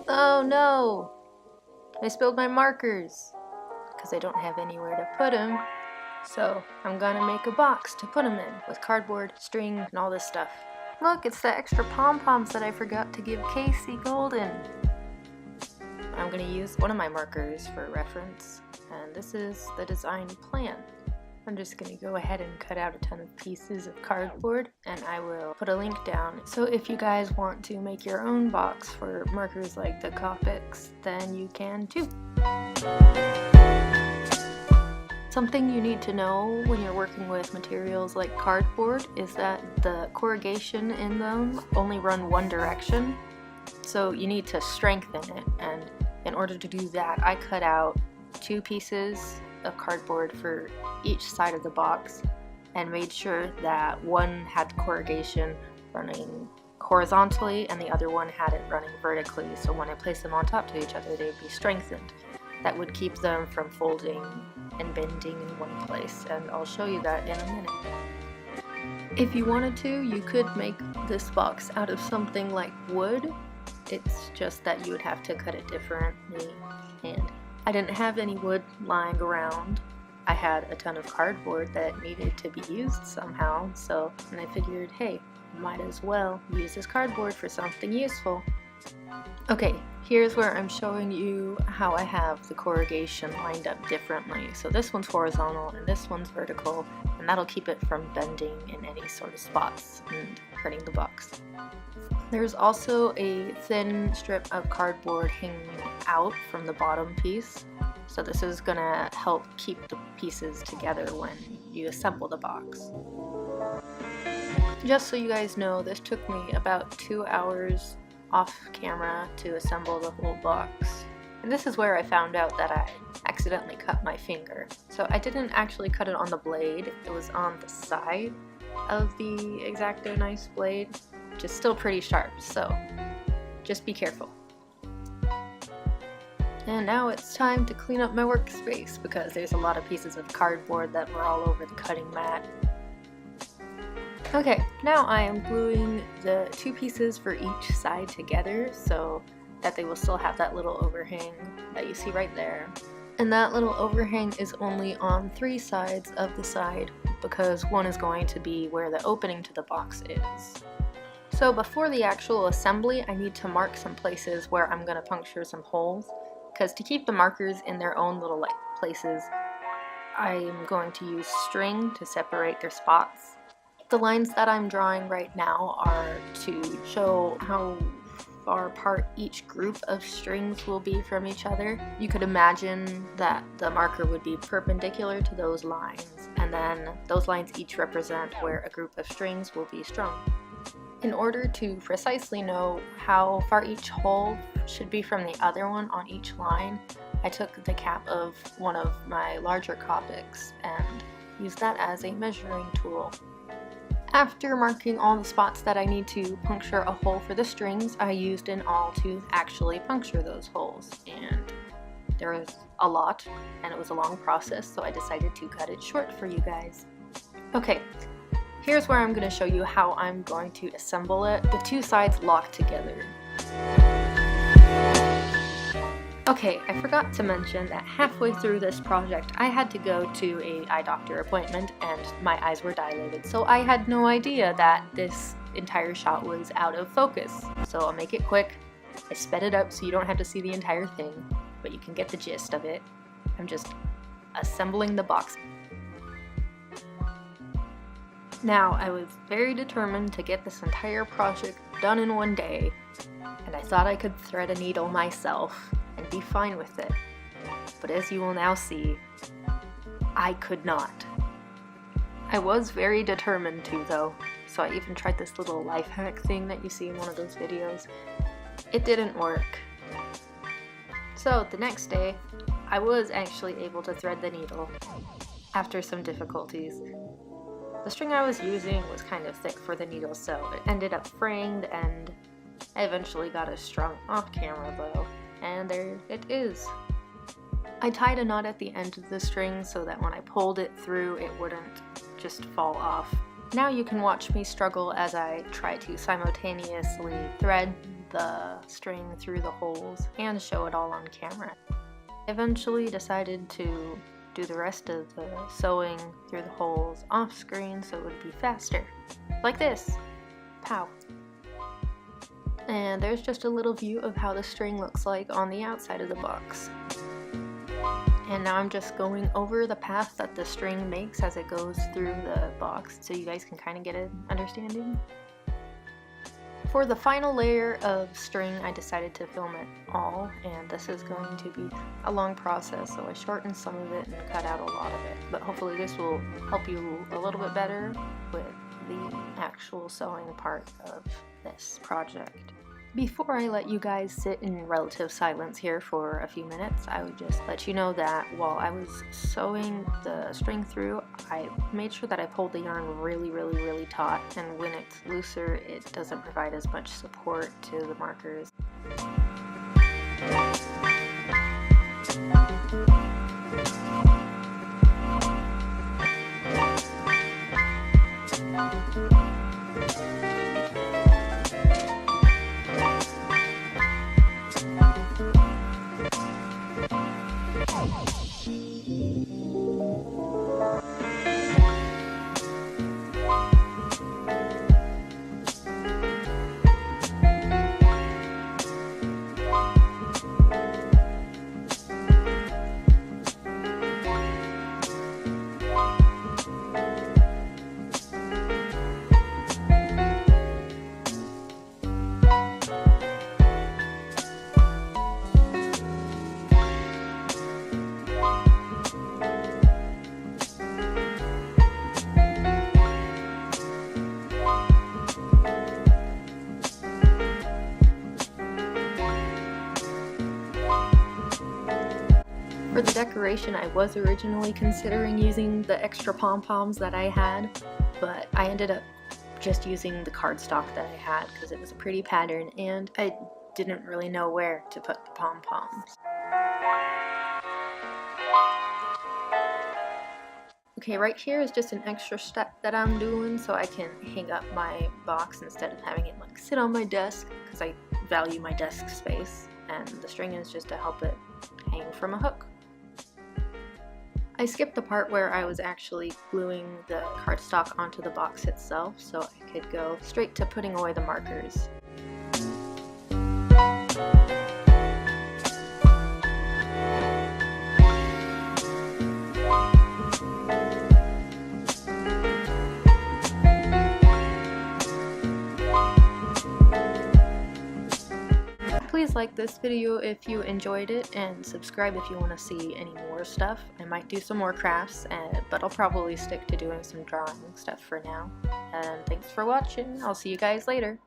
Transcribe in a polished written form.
Oh no! I spilled my markers because I don't have anywhere to put them. So I'm gonna make a box to put them in with cardboard, string, and all this stuff. Look, it's the extra pom-poms that I forgot to give Casey Golden. I'm gonna use one of my markers for reference, and this is the design plan. I'm just gonna go ahead and cut out a ton of pieces of cardboard, and I will put a link down. So if you guys want to make your own box for markers like the Copics, then you can too. Something you need to know when you're working with materials like cardboard is that the corrugation in them only run one direction. So you need to strengthen it, and in order to do that, I cut out 2 pieces of cardboard for each side of the box and made sure that one had corrugation running horizontally and the other one had it running vertically, so when I place them on top to each other they would be strengthened. That would keep them from folding and bending in one place, and I'll show you that in a minute. If you wanted to, you could make this box out of something like wood. It's just that you would have to cut it differently, and I didn't have any wood lying around. I had a ton of cardboard that needed to be used somehow, so and I figured, hey, might as well use this cardboard for something useful. Okay, here's where I'm showing you how I have the corrugation lined up differently. So this one's horizontal and this one's vertical, and that'll keep it from bending in any sort of spots and hurting the box. There's also a thin strip of cardboard hanging out from the bottom piece, so this is gonna help keep the pieces together when you assemble the box. Just so you guys know, this took me about 2 hours off camera to assemble the whole box. And this is where I found out that I accidentally cut my finger. So I didn't actually cut it on the blade, it was on the side of the X-Acto knife blade, which is still pretty sharp, so just be careful. And now it's time to clean up my workspace because there's a lot of pieces of cardboard that were all over the cutting mat. Okay, now I am gluing the 2 pieces for each side together so that they will still have that little overhang that you see right there. And that little overhang is only on 3 sides of the side because one is going to be where the opening to the box is. So before the actual assembly, I need to mark some places where I'm going to puncture some holes, because to keep the markers in their own little places, I'm going to use string to separate their spots. The lines that I'm drawing right now are to show how far apart each group of strings will be from each other. You could imagine that the marker would be perpendicular to those lines, and then those lines each represent where a group of strings will be strung. In order to precisely know how far each hole should be from the other one on each line, I took the cap of one of my larger Copics and used that as a measuring tool. After marking all the spots that I need to puncture a hole for the strings, I used an awl to actually puncture those holes, and there was a lot and it was a long process, so I decided to cut it short for you guys. Okay. Here's where I'm going to show you how I'm going to assemble it, the 2 sides locked together. Okay, I forgot to mention that halfway through this project I had to go to an eye doctor appointment and my eyes were dilated, so I had no idea that this entire shot was out of focus. So I'll make it quick. I sped it up so you don't have to see the entire thing, but you can get the gist of it. I'm just assembling the box. Now, I was very determined to get this entire project done in one day, and I thought I could thread a needle myself and be fine with it. But as you will now see, I could not. I was very determined to though, so I even tried this little life hack thing that you see in one of those videos. It didn't work. So the next day, I was actually able to thread the needle after some difficulties. The string I was using was kind of thick for the needle, so it ended up fraying, and I eventually got it strung off camera though, and there it is. I tied a knot at the end of the string so that when I pulled it through it wouldn't just fall off. Now you can watch me struggle as I try to simultaneously thread the string through the holes and show it all on camera. I eventually decided to do the rest of the sewing through the holes off screen so it would be faster. Like this. Pow. And there's just a little view of how the string looks like on the outside of the box. And now I'm just going over the path that the string makes as it goes through the box so you guys can kind of get an understanding. For the final layer of string, I decided to film it all, and this is going to be a long process, so I shortened some of it and cut out a lot of it. But hopefully this will help you a little bit better with the actual sewing part of this project. Before I let you guys sit in relative silence here for a few minutes, I would just let you know that while I was sewing the string through, I made sure that I pulled the yarn really taut, and when it's looser, it doesn't provide as much support to the markers. For the decoration, I was originally considering using the extra pom-poms that I had, but I ended up just using the cardstock that I had because it was a pretty pattern and I didn't really know where to put the pom-poms. Okay, right here is just an extra step that I'm doing so I can hang up my box instead of having it like sit on my desk because I value my desk space, and the string is just to help it hang from a hook. I skipped the part where I was actually gluing the cardstock onto the box itself so I could go straight to putting away the markers. Please like this video if you enjoyed it, and subscribe if you want to see any more stuff. I might do some more crafts, but I'll probably stick to doing some drawing stuff for now. And thanks for watching. I'll see you guys later.